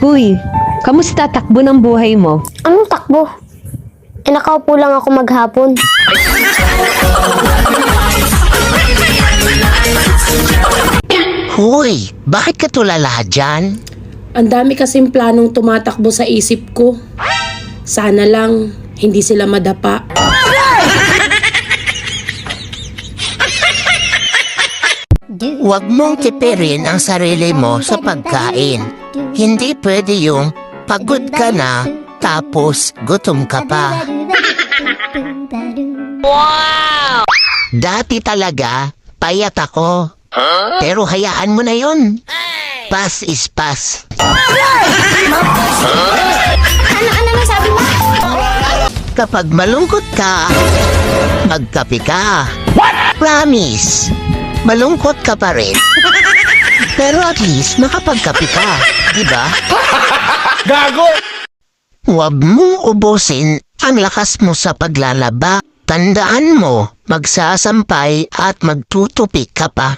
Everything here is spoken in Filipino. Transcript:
Huy, kamusta takbo ng buhay mo? Anong takbo? Nakaupo lang ako maghapon. Hoy, bakit ka tulala dyan? Ang dami kasing planong tumatakbo sa isip ko. Sana lang hindi sila madapa. Huwag mong tipirin ang sarili mo sa pagkain. Hindi pwede yung pagod ka na tapos gutom ka pa. Wow! Dati talaga, payat ako. Pero hayaan mo na yun. Pass is pass. Ano sabi mo? Kapag malungkot ka, magkape ka. Promise, malungkot ka pa rin. Pero at least makapagkape ka, di ba? Gago! Huwag mong ubusin ang lakas mo sa paglalaba. Tandaan mo, magsasampay at magtutupik ka pa.